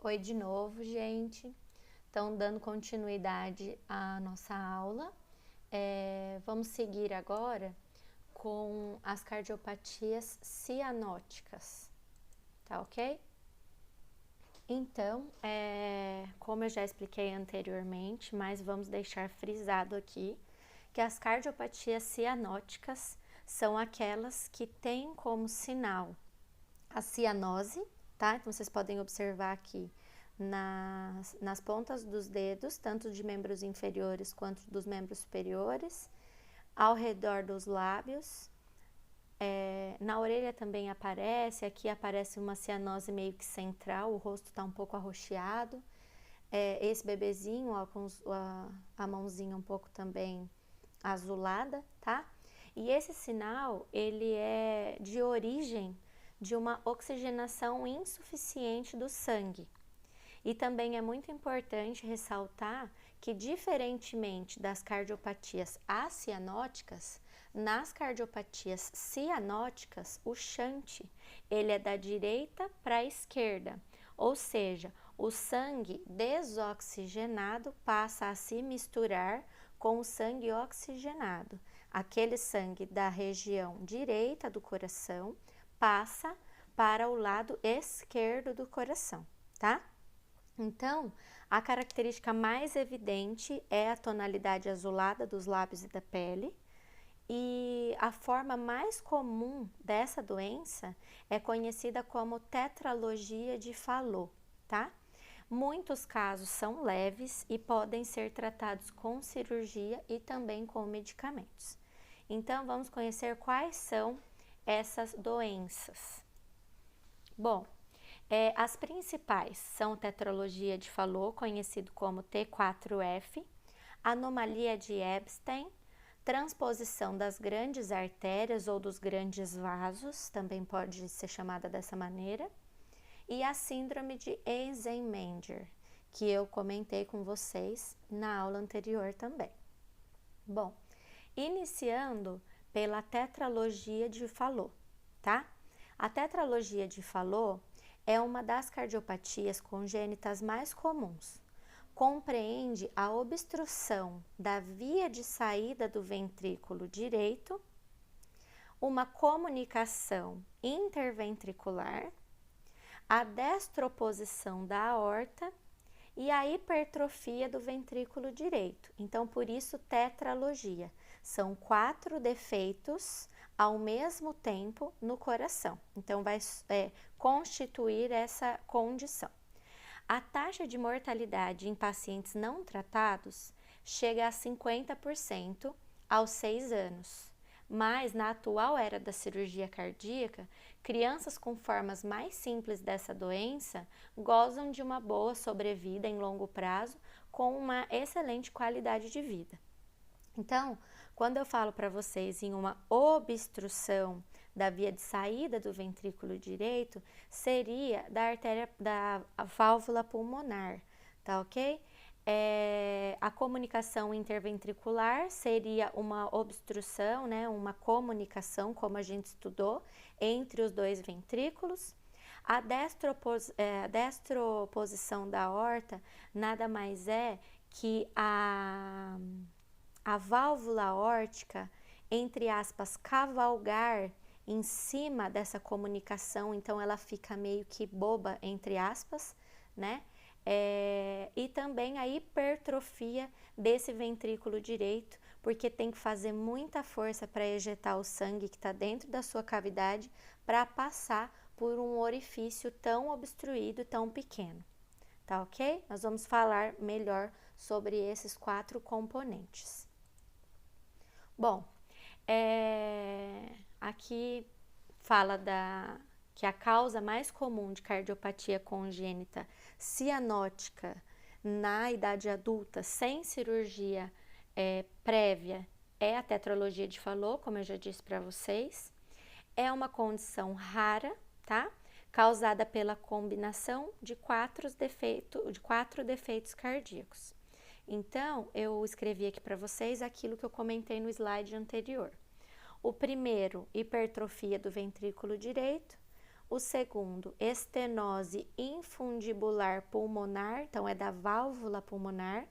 Oi de novo, gente. Então, dando continuidade à nossa aula, vamos seguir agora com as cardiopatias cianóticas, tá ok? Então, como eu já expliquei anteriormente, mas vamos deixar frisado aqui, que as cardiopatias cianóticas são aquelas que têm como sinal a cianose, tá? Então, vocês podem observar aqui nas pontas dos dedos, tanto de membros inferiores quanto dos membros superiores, ao redor dos lábios. Na orelha também aparece, aqui aparece uma cianose meio que central, o rosto está um pouco arroxeado. Esse bebezinho, ó, com a mãozinha um pouco também azulada, tá? E esse sinal, ele é de origem de uma oxigenação insuficiente do sangue. E também é muito importante ressaltar que, diferentemente das cardiopatias acianóticas, nas cardiopatias cianóticas, o shunt, ele é da direita para a esquerda, ou seja, o sangue desoxigenado passa a se misturar com o sangue oxigenado. Aquele sangue da região direita do coração passa para o lado esquerdo do coração, tá? Então, a característica mais evidente é a tonalidade azulada dos lábios e da pele, e a forma mais comum dessa doença é conhecida como tetralogia de Fallot, tá? Muitos casos são leves e podem ser tratados com cirurgia e também com medicamentos. Então, vamos conhecer quais são essas doenças. Bom, as principais são tetralogia de Fallot, conhecido como T4F, anomalia de Ebstein, transposição das grandes artérias ou dos grandes vasos, também pode ser chamada dessa maneira, e a síndrome de Eisenmenger, que eu comentei com vocês na aula anterior também. Bom, iniciando pela tetralogia de Fallot, tá? A tetralogia de Fallot é uma das cardiopatias congênitas mais comuns. Compreende a obstrução da via de saída do ventrículo direito, uma comunicação interventricular, a destroposição da aorta e a hipertrofia do ventrículo direito. Então, por isso, tetralogia. São 4 defeitos ao mesmo tempo no coração. Então, vai constituir essa condição. A taxa de mortalidade em pacientes não tratados chega a 50% aos 6 anos. Mas, na atual era da cirurgia cardíaca, crianças com formas mais simples dessa doença gozam de uma boa sobrevida em longo prazo com uma excelente qualidade de vida. Então, quando eu falo para vocês em uma obstrução da via de saída do ventrículo direito, seria da artéria da válvula pulmonar, tá ok? A comunicação interventricular seria uma obstrução, né, uma comunicação, como a gente estudou, entre os dois ventrículos. A destroposição da aorta nada mais é que a válvula aórtica, entre aspas, cavalgar em cima dessa comunicação, então ela fica meio que boba, entre aspas, né? E também a hipertrofia desse ventrículo direito, porque tem que fazer muita força para ejetar o sangue que está dentro da sua cavidade para passar por um orifício tão obstruído, tão pequeno, tá ok? Nós vamos falar melhor sobre esses 4 componentes. Bom, aqui fala que a causa mais comum de cardiopatia congênita cianótica na idade adulta sem cirurgia prévia é a tetralogia de Fallot, como eu já disse para vocês. É uma condição rara, tá? Causada pela combinação de 4 defeitos cardíacos. Então, eu escrevi aqui para vocês aquilo que eu comentei no slide anterior. O primeiro, hipertrofia do ventrículo direito. O segundo, estenose infundibular pulmonar, então é da válvula pulmonar,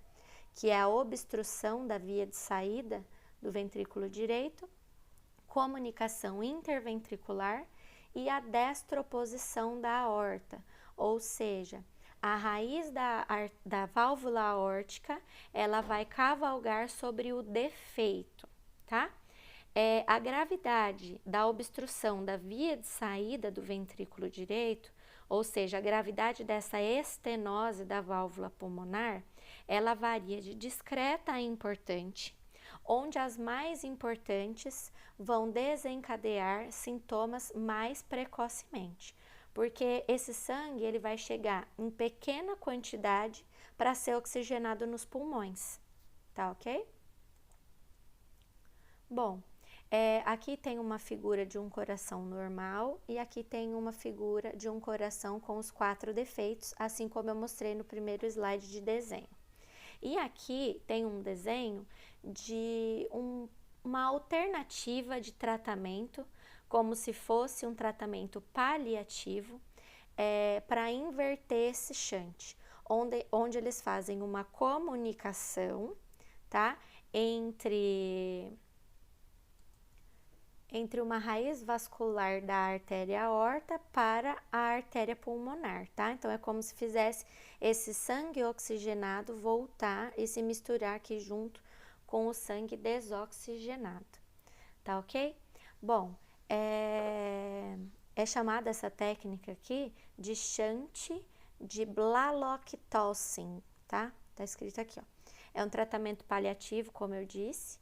que é a obstrução da via de saída do ventrículo direito, comunicação interventricular e a destroposição da aorta, ou seja, a raiz da válvula aórtica, ela vai cavalgar sobre o defeito, tá? A gravidade da obstrução da via de saída do ventrículo direito, ou seja, a gravidade dessa estenose da válvula pulmonar, ela varia de discreta a importante, onde as mais importantes vão desencadear sintomas mais precocemente, porque esse sangue ele vai chegar em pequena quantidade para ser oxigenado nos pulmões, tá ok? Bom, aqui tem uma figura de um coração normal e aqui tem uma figura de um coração com os 4 defeitos, assim como eu mostrei no primeiro slide de desenho. E aqui tem um desenho de uma alternativa de tratamento, como se fosse um tratamento paliativo, para inverter esse shunt, onde eles fazem uma comunicação, tá? Entre uma raiz vascular da artéria aorta para a artéria pulmonar, tá? Então, é como se fizesse esse sangue oxigenado voltar e se misturar aqui junto com o sangue desoxigenado, tá ok? Bom, é chamada essa técnica aqui de shunt de Blalock-Tolson, tá? Tá escrito aqui, ó. É um tratamento paliativo, como eu disse.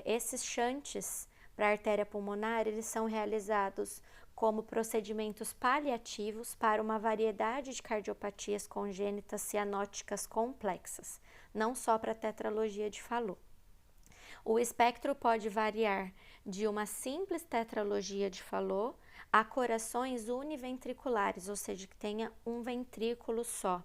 Esses shunts para a artéria pulmonar, eles são realizados como procedimentos paliativos para uma variedade de cardiopatias congênitas cianóticas complexas, não só para a tetralogia de Fallot. O espectro pode variar de uma simples tetralogia de Fallot a corações univentriculares, ou seja, que tenha um ventrículo só.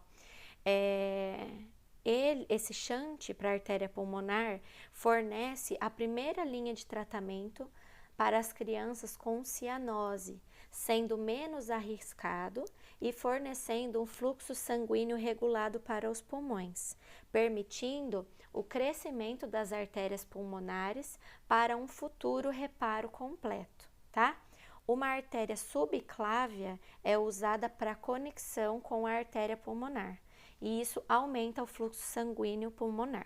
Esse shunt para a artéria pulmonar fornece a primeira linha de tratamento para as crianças com cianose, sendo menos arriscado e fornecendo um fluxo sanguíneo regulado para os pulmões, permitindo o crescimento das artérias pulmonares para um futuro reparo completo, tá? Uma artéria subclávia é usada para conexão com a artéria pulmonar, e isso aumenta o fluxo sanguíneo pulmonar.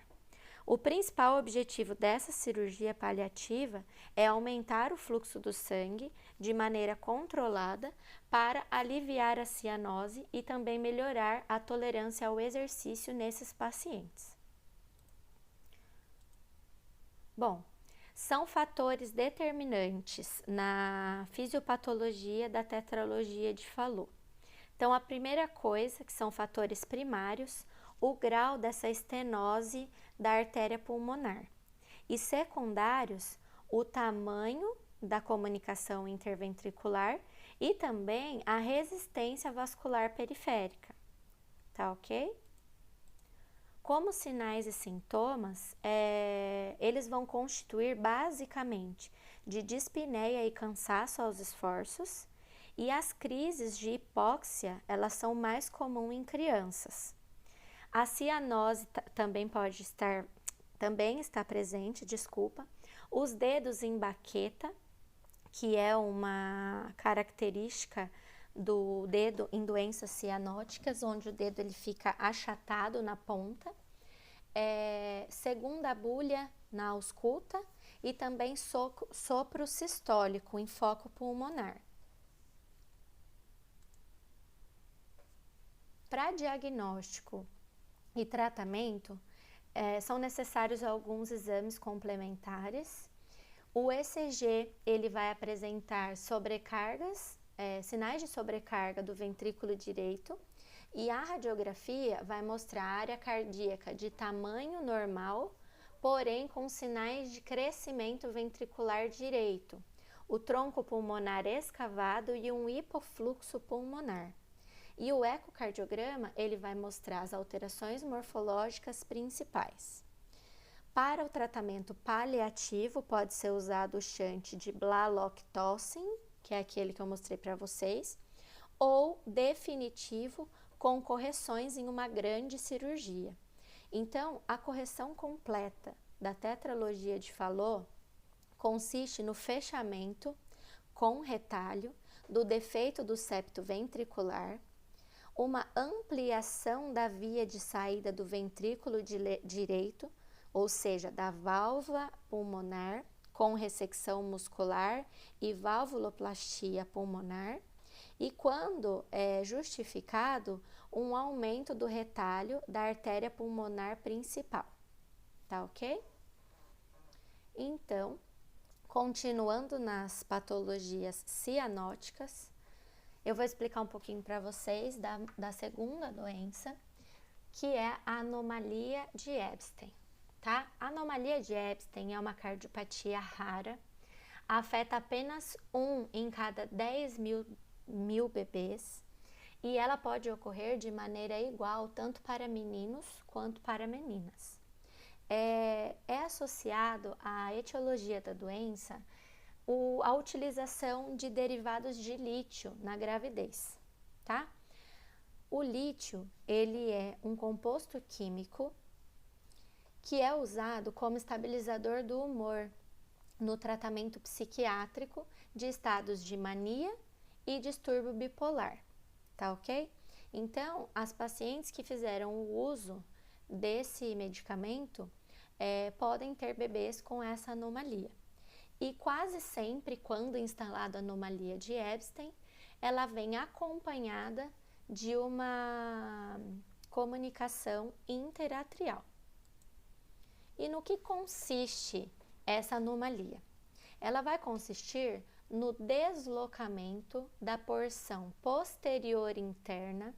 O principal objetivo dessa cirurgia paliativa é aumentar o fluxo do sangue de maneira controlada para aliviar a cianose e também melhorar a tolerância ao exercício nesses pacientes. Bom, são fatores determinantes na fisiopatologia da tetralogia de Fallot. Então, a primeira coisa, que são fatores primários, o grau dessa estenose da artéria pulmonar. E secundários, o tamanho da comunicação interventricular e também a resistência vascular periférica. Tá ok? Como sinais e sintomas, eles vão constituir basicamente de dispneia e cansaço aos esforços, e as crises de hipóxia, elas são mais comuns em crianças. A cianose também está presente, os dedos em baqueta, que é uma característica do dedo em doenças cianóticas, onde o dedo ele fica achatado na ponta, segunda bulha na ausculta e também sopro sistólico em foco pulmonar. Para diagnóstico e tratamento, são necessários alguns exames complementares. O ECG, ele vai apresentar sobrecargas, sinais de sobrecarga do ventrículo direito, e a radiografia vai mostrar a área cardíaca de tamanho normal, porém com sinais de crescimento ventricular direito, o tronco pulmonar escavado e um hipofluxo pulmonar. E o ecocardiograma, ele vai mostrar as alterações morfológicas principais. Para o tratamento paliativo, pode ser usado o shunt de Blalock-Tolson que é aquele que eu mostrei para vocês, ou definitivo, com correções em uma grande cirurgia. Então, a correção completa da tetralogia de Fallot consiste no fechamento com retalho do defeito do septo ventricular, uma ampliação da via de saída do ventrículo direito, ou seja, da válvula pulmonar, com ressecção muscular e valvuloplastia pulmonar, e quando é justificado, um aumento do retalho da artéria pulmonar principal, tá ok? Então, continuando nas patologias cianóticas, eu vou explicar um pouquinho para vocês da segunda doença, que é a anomalia de Ebstein, tá? A anomalia de Ebstein é uma cardiopatia rara, afeta apenas 1 em cada 10 mil bebês, e ela pode ocorrer de maneira igual tanto para meninos quanto para meninas. É associado à etiologia da doença a utilização de derivados de lítio na gravidez, tá? O lítio, ele é um composto químico que é usado como estabilizador do humor no tratamento psiquiátrico de estados de mania e distúrbio bipolar, tá ok? Então, as pacientes que fizeram o uso desse medicamento podem ter bebês com essa anomalia. E quase sempre, quando instalada a anomalia de Ebstein, ela vem acompanhada de uma comunicação interatrial. E no que consiste essa anomalia? Ela vai consistir no deslocamento da porção posterior interna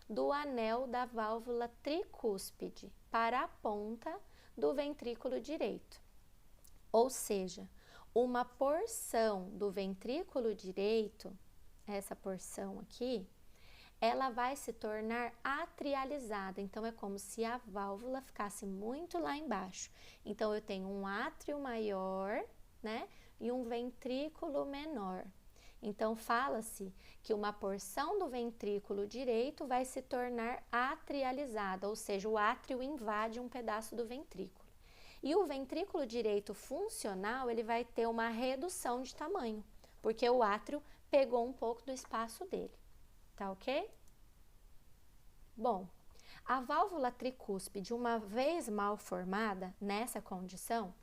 do anel da válvula tricúspide para a ponta do ventrículo direito. Ou seja, uma porção do ventrículo direito, essa porção aqui, ela vai se tornar atrializada. Então, é como se a válvula ficasse muito lá embaixo. Então, eu tenho um átrio maior, né, e um ventrículo menor. Então, fala-se que uma porção do ventrículo direito vai se tornar atrializada, ou seja, o átrio invade um pedaço do ventrículo. E o ventrículo direito funcional, ele vai ter uma redução de tamanho, porque o átrio pegou um pouco do espaço dele, tá ok? Bom, a válvula tricúspide, uma vez mal formada nessa condição,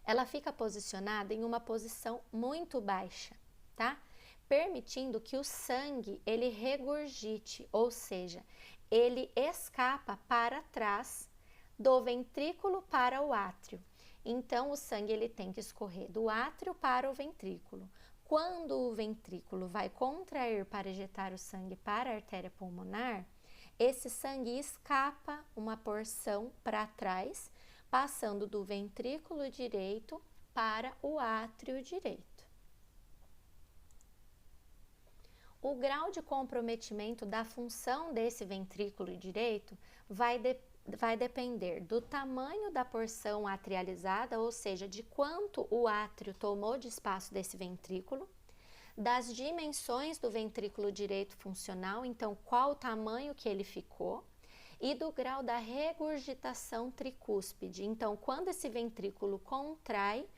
ela fica posicionada em uma posição muito baixa, tá? Permitindo que o sangue, ele regurgite, ou seja, ele escapa para trás do ventrículo para o átrio. Então, o sangue ele tem que escorrer do átrio para o ventrículo. Quando o ventrículo vai contrair para ejetar o sangue para a artéria pulmonar, esse sangue escapa uma porção para trás, passando do ventrículo direito para o átrio direito. O grau de comprometimento da função desse ventrículo direito vai depender do tamanho da porção atrializada, ou seja, de quanto o átrio tomou de espaço desse ventrículo, das dimensões do ventrículo direito funcional, então qual o tamanho que ele ficou, e do grau da regurgitação tricúspide. Então, quando esse ventrículo contrai,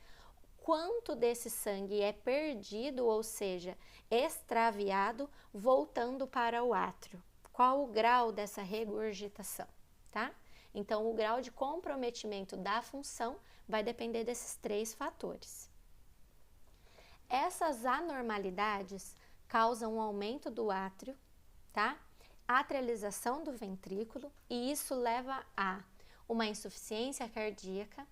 quanto desse sangue é perdido, ou seja, extraviado, voltando para o átrio. Qual o grau dessa regurgitação, tá? Então, o grau de comprometimento da função vai depender desses 3 fatores. Essas anormalidades causam um aumento do átrio, tá? Atrialização do ventrículo, e isso leva a uma insuficiência cardíaca,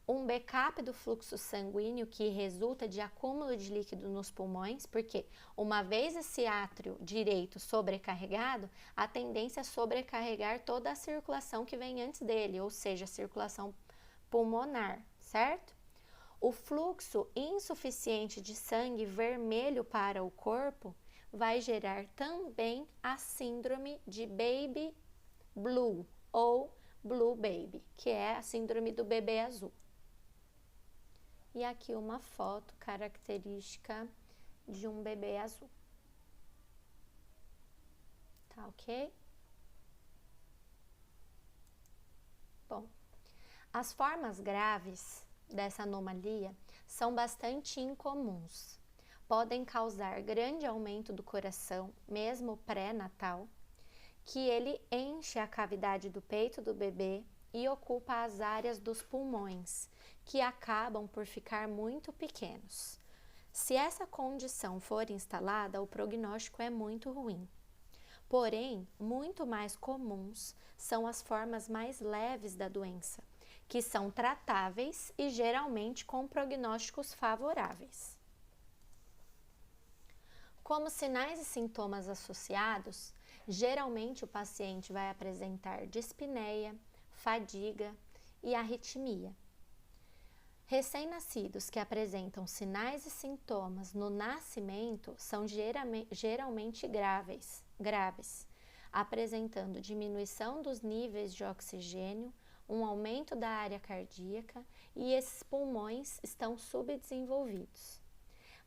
um backup do fluxo sanguíneo que resulta de acúmulo de líquido nos pulmões, porque uma vez esse átrio direito sobrecarregado, a tendência é sobrecarregar toda a circulação que vem antes dele, ou seja, a circulação pulmonar, certo? O fluxo insuficiente de sangue vermelho para o corpo vai gerar também a síndrome de baby blue ou blue baby, que é a síndrome do bebê azul. E aqui uma foto característica de um bebê azul. Tá ok? Bom, as formas graves dessa anomalia são bastante incomuns. Podem causar grande aumento do coração, mesmo pré-natal, que ele enche a cavidade do peito do bebê e ocupa as áreas dos pulmões, que acabam por ficar muito pequenos. Se essa condição for instalada, o prognóstico é muito ruim. Porém, muito mais comuns são as formas mais leves da doença, que são tratáveis e geralmente com prognósticos favoráveis. Como sinais e sintomas associados, geralmente o paciente vai apresentar dispneia, fadiga e arritmia. Recém-nascidos que apresentam sinais e sintomas no nascimento são geralmente graves, apresentando diminuição dos níveis de oxigênio, um aumento da área cardíaca e esses pulmões estão subdesenvolvidos.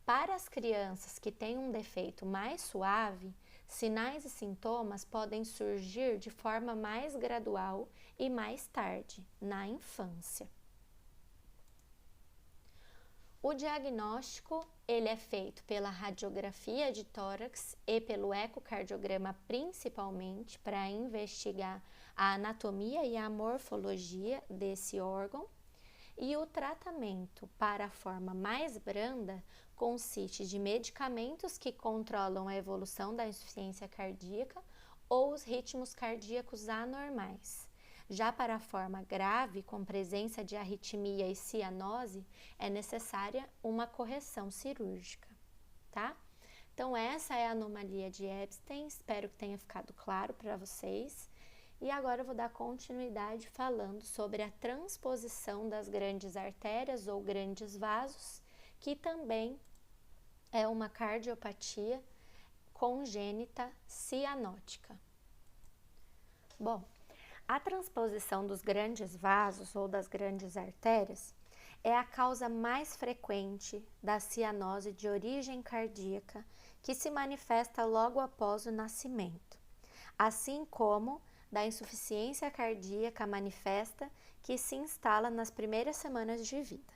Para as crianças que têm um defeito mais suave, sinais e sintomas podem surgir de forma mais gradual e mais tarde, na infância. O diagnóstico ele é feito pela radiografia de tórax e pelo ecocardiograma principalmente para investigar a anatomia e a morfologia desse órgão. E o tratamento para a forma mais branda consiste de medicamentos que controlam a evolução da insuficiência cardíaca ou os ritmos cardíacos anormais. Já para a forma grave, com presença de arritmia e cianose, é necessária uma correção cirúrgica, tá? Então, essa é a anomalia de Ebstein, espero que tenha ficado claro para vocês. E agora eu vou dar continuidade falando sobre a transposição das grandes artérias ou grandes vasos, que também é uma cardiopatia congênita cianótica. Bom, a transposição dos grandes vasos ou das grandes artérias é a causa mais frequente da cianose de origem cardíaca que se manifesta logo após o nascimento, assim como da insuficiência cardíaca manifesta que se instala nas primeiras semanas de vida.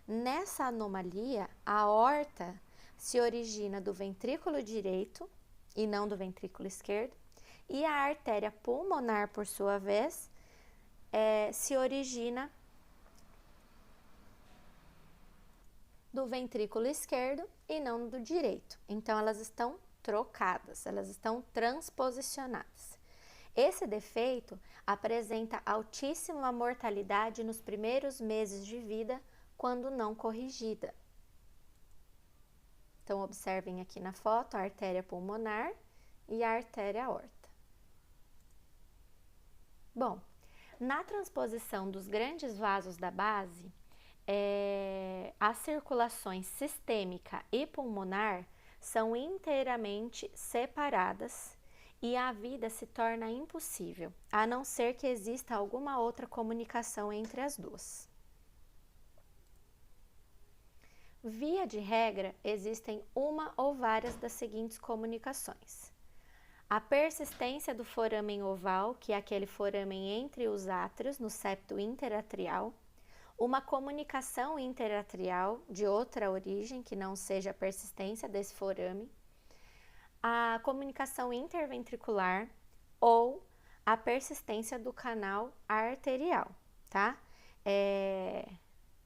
Nessa anomalia, a aorta se origina do ventrículo direito e não do ventrículo esquerdo, e a artéria pulmonar, por sua vez, se origina do ventrículo esquerdo e não do direito. Então, elas estão trocadas, elas estão transposicionadas. Esse defeito apresenta altíssima mortalidade nos primeiros meses de vida, quando não corrigida. Então, observem aqui na foto a artéria pulmonar e a artéria aorta. Bom, na transposição dos grandes vasos da base, as circulações sistêmica e pulmonar são inteiramente separadas e a vida se torna impossível, a não ser que exista alguma outra comunicação entre as duas. Via de regra, existem uma ou várias das seguintes comunicações. A persistência do foramen oval, que é aquele foramen entre os átrios, no septo interatrial, uma comunicação interatrial de outra origem, que não seja a persistência desse forame, a comunicação interventricular ou a persistência do canal arterial, tá?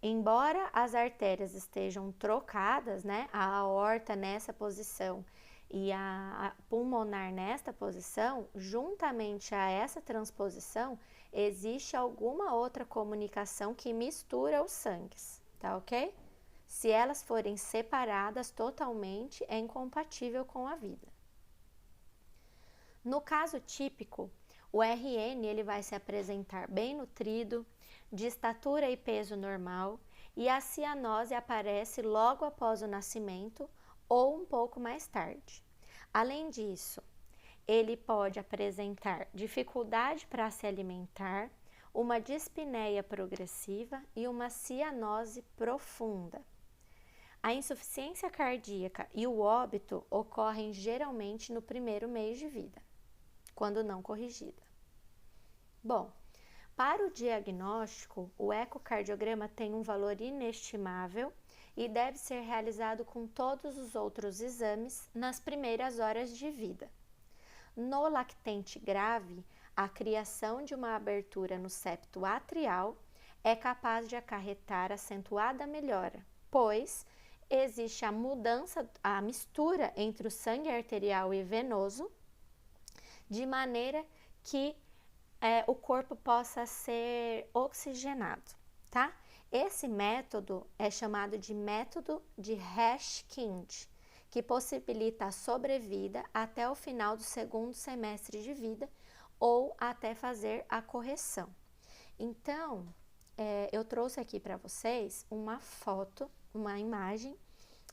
Embora as artérias estejam trocadas, né, a aorta nessa posição e a pulmonar nesta posição, juntamente a essa transposição, existe alguma outra comunicação que mistura os sangues, tá ok? Se elas forem separadas totalmente, é incompatível com a vida. No caso típico, o RN ele vai se apresentar bem nutrido, de estatura e peso normal, e a cianose aparece logo após o nascimento ou um pouco mais tarde. Além disso, ele pode apresentar dificuldade para se alimentar, uma dispneia progressiva e uma cianose profunda. A insuficiência cardíaca e o óbito ocorrem geralmente no primeiro mês de vida, quando não corrigida. Bom, para o diagnóstico, o ecocardiograma tem um valor inestimável e deve ser realizado com todos os outros exames nas primeiras horas de vida. No lactente grave, a criação de uma abertura no septo atrial é capaz de acarretar acentuada melhora, pois existe a mistura entre o sangue arterial e venoso, de maneira que o corpo possa ser oxigenado, tá? Esse método é chamado de método de Hershkind, que possibilita a sobrevida até o final do segundo semestre de vida ou até fazer a correção. Então, eu trouxe aqui para vocês uma foto, uma imagem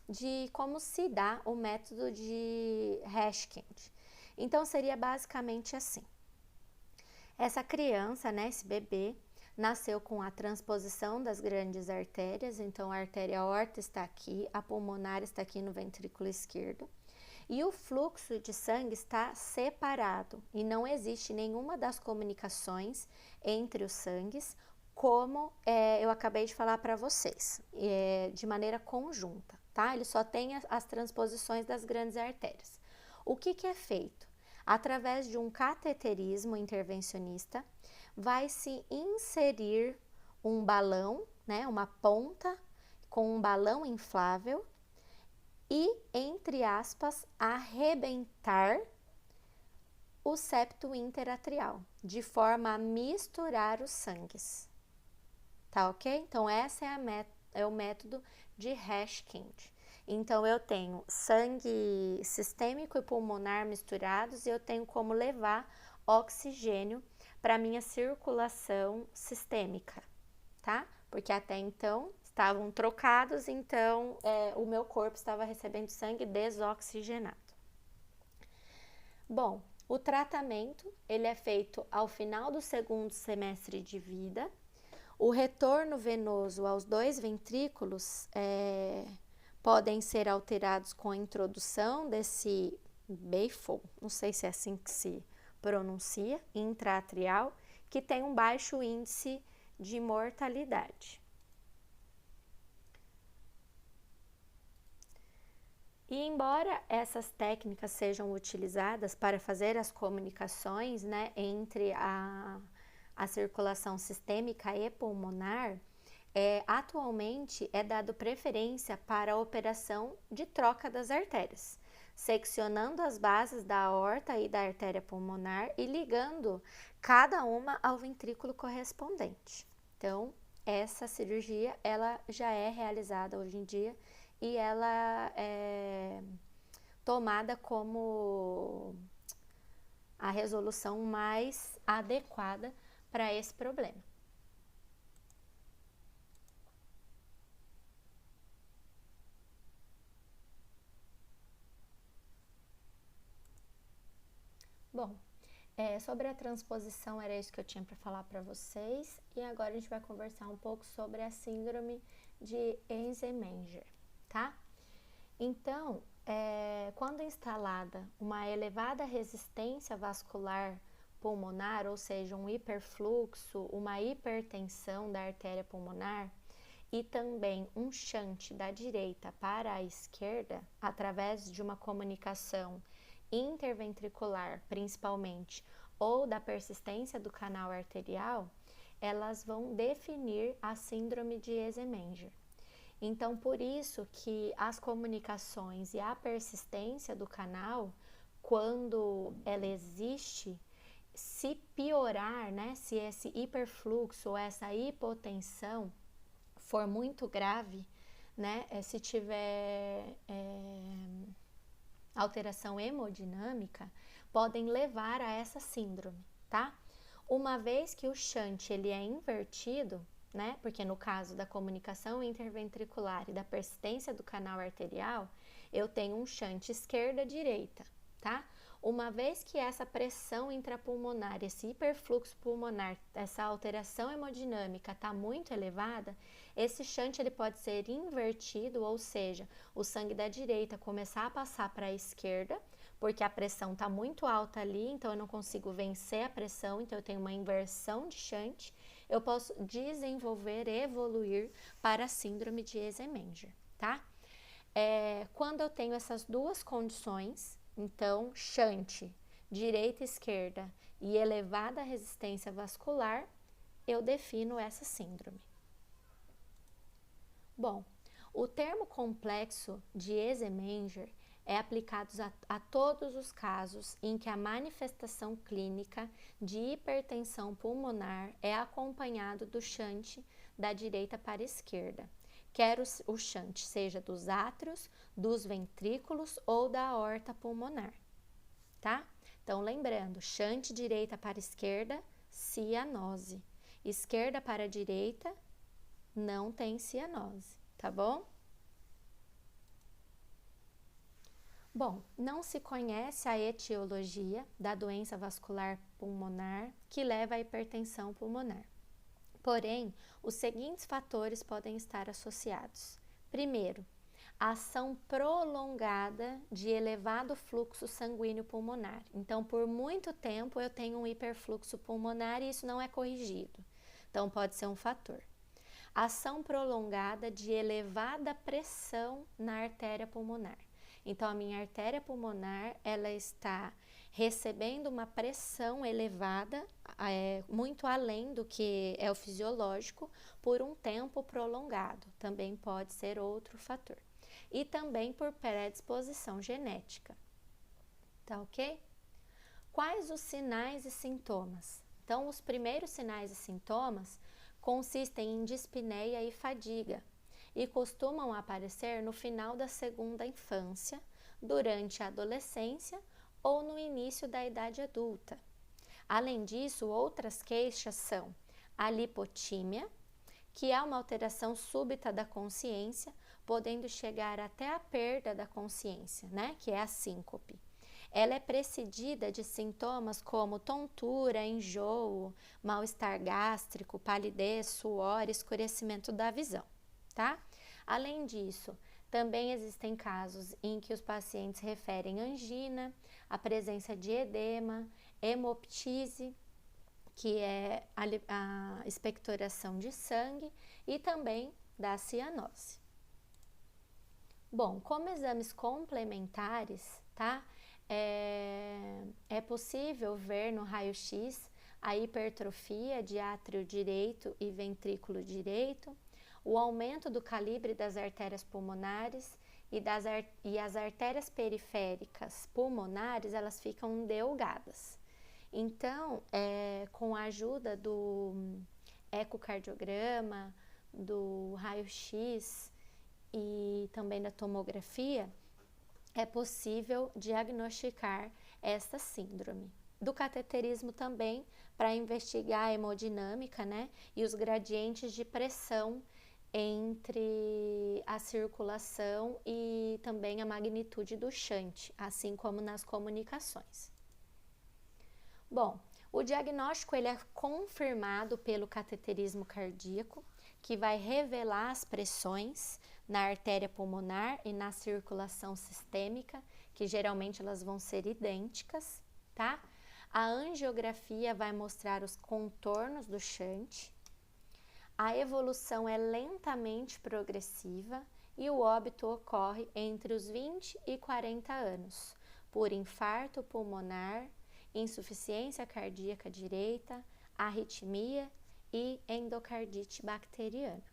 de como se dá o método de Hershkind. Então, seria basicamente assim. Essa criança, né, esse bebê, nasceu com a transposição das grandes artérias, então a artéria aorta está aqui, a pulmonar está aqui no ventrículo esquerdo, e o fluxo de sangue está separado e não existe nenhuma das comunicações entre os sangues, como eu acabei de falar para vocês, de maneira conjunta, tá? Ele só tem as transposições das grandes artérias. O que é feito? Através de um cateterismo intervencionista, vai se inserir um balão, né, uma ponta com um balão inflável e, entre aspas, arrebentar o septo interatrial, de forma a misturar os sangues. Tá ok? Então, essa é o método de Hershkind. Então, eu tenho sangue sistêmico e pulmonar misturados e eu tenho como levar oxigênio para minha circulação sistêmica, tá? Porque até então estavam trocados, então o meu corpo estava recebendo sangue desoxigenado. Bom, o tratamento ele é feito ao final do segundo semestre de vida. O retorno venoso aos dois ventrículos podem ser alterados com a introdução desse BAFO, não sei se é assim que se pronuncia, intraatrial, que tem um baixo índice de mortalidade. E embora essas técnicas sejam utilizadas para fazer as comunicações, né, entre a circulação sistêmica e pulmonar, atualmente é dado preferência para a operação de troca das artérias, seccionando as bases da aorta e da artéria pulmonar e ligando cada uma ao ventrículo correspondente. Então, essa cirurgia ela já é realizada hoje em dia e ela é tomada como a resolução mais adequada para esse problema. Bom, sobre a transposição era isso que eu tinha para falar para vocês e agora a gente vai conversar um pouco sobre a síndrome de Eisenmenger, tá? Então, quando instalada uma elevada resistência vascular pulmonar, ou seja, um hiperfluxo, uma hipertensão da artéria pulmonar e também um shunt da direita para a esquerda, através de uma comunicação interventricular, principalmente, ou da persistência do canal arterial, elas vão definir a síndrome de Eisenmenger. Então, por isso que as comunicações e a persistência do canal, quando ela existe, se piorar, né, se esse hiperfluxo ou essa hipotensão for muito grave, né, se tiver alteração hemodinâmica, podem levar a essa síndrome, tá? Uma vez que o shunt ele é invertido, né, porque no caso da comunicação interventricular e da persistência do canal arterial, eu tenho um shunt esquerda-direita, tá? Uma vez que essa pressão intrapulmonar, esse hiperfluxo pulmonar, essa alteração hemodinâmica está muito elevada, esse shunt ele pode ser invertido, ou seja, o sangue da direita começar a passar para a esquerda, porque a pressão está muito alta ali, então eu não consigo vencer a pressão, então eu tenho uma inversão de shunt. Eu posso desenvolver, evoluir para a síndrome de Eisenmenger, tá? Quando eu tenho essas duas condições, então, shunt, direita e esquerda e elevada resistência vascular, eu defino essa síndrome. Bom, o termo complexo de Eisenmenger é aplicado a todos os casos em que a manifestação clínica de hipertensão pulmonar é acompanhado do shunt da direita para a esquerda, quer o shunt seja dos átrios, dos ventrículos ou da aorta pulmonar, tá? Então, lembrando, shunt direita para esquerda, cianose. Esquerda para direita, não tem cianose, tá bom? Bom, não se conhece a etiologia da doença vascular pulmonar que leva à hipertensão pulmonar. Porém, os seguintes fatores podem estar associados. Primeiro, a ação prolongada de elevado fluxo sanguíneo pulmonar. Então, por muito tempo eu tenho um hiperfluxo pulmonar e isso não é corrigido. Então, pode ser um fator. Ação prolongada de elevada pressão na artéria pulmonar. Então, a minha artéria pulmonar, ela está recebendo uma pressão elevada, muito além do que é o fisiológico, por um tempo prolongado. Também pode ser outro fator. E também por predisposição genética. Tá ok? Quais os sinais e sintomas? Então, os primeiros sinais e sintomas consistem em dispneia e fadiga e costumam aparecer no final da segunda infância, durante a adolescência ou no início da idade adulta. Além disso, outras queixas são a lipotímia, que é uma alteração súbita da consciência, podendo chegar até a perda da consciência, né? Que é a síncope. Ela é precedida de sintomas como tontura, enjoo, mal-estar gástrico, palidez, suor, escurecimento da visão, tá? Além disso, também existem casos em que os pacientes referem angina, a presença de edema, hemoptise, que é a expectoração de sangue, e também da cianose. Bom, como exames complementares, tá? É possível ver no raio-x a hipertrofia de átrio direito e ventrículo direito, o aumento do calibre das artérias pulmonares e as artérias periféricas pulmonares, elas ficam delgadas. Então, com a ajuda do ecocardiograma, do raio-x e também da tomografia, é possível diagnosticar essa síndrome. Do cateterismo também, para investigar a hemodinâmica, né, e os gradientes de pressão entre a circulação e também a magnitude do shunt, assim como nas comunicações. Bom, o diagnóstico ele é confirmado pelo cateterismo cardíaco, que vai revelar as pressões na artéria pulmonar e na circulação sistêmica, que geralmente elas vão ser idênticas, tá? A angiografia vai mostrar os contornos do shunt. A evolução é lentamente progressiva e o óbito ocorre entre os 20 e 40 anos, por infarto pulmonar, insuficiência cardíaca direita, arritmia e endocardite bacteriana.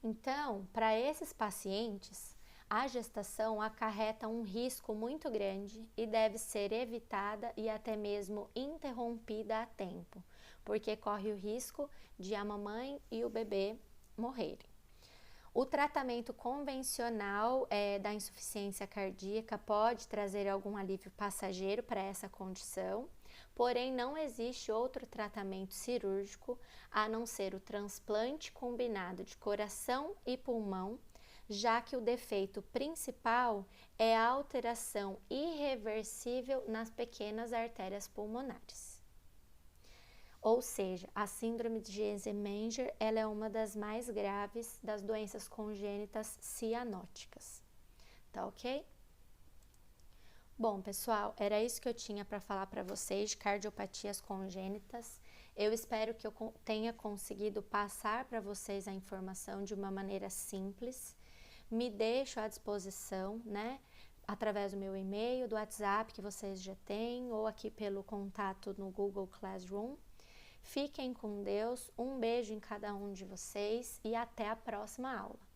Então, para esses pacientes, a gestação acarreta um risco muito grande e deve ser evitada e até mesmo interrompida a tempo, porque corre o risco de a mamãe e o bebê morrerem. O tratamento convencional da insuficiência cardíaca pode trazer algum alívio passageiro para essa condição, porém não existe outro tratamento cirúrgico a não ser o transplante combinado de coração e pulmão, já que o defeito principal é a alteração irreversível nas pequenas artérias pulmonares. Ou seja, a síndrome de Eisenmenger ela é uma das mais graves das doenças congênitas cianóticas. Tá ok? Bom, pessoal, era isso que eu tinha para falar para vocês de cardiopatias congênitas. Eu espero que eu tenha conseguido passar para vocês a informação de uma maneira simples. Me deixo à disposição, né? Através do meu e-mail, do WhatsApp que vocês já têm, ou aqui pelo contato no Google Classroom. Fiquem com Deus, um beijo em cada um de vocês e até a próxima aula.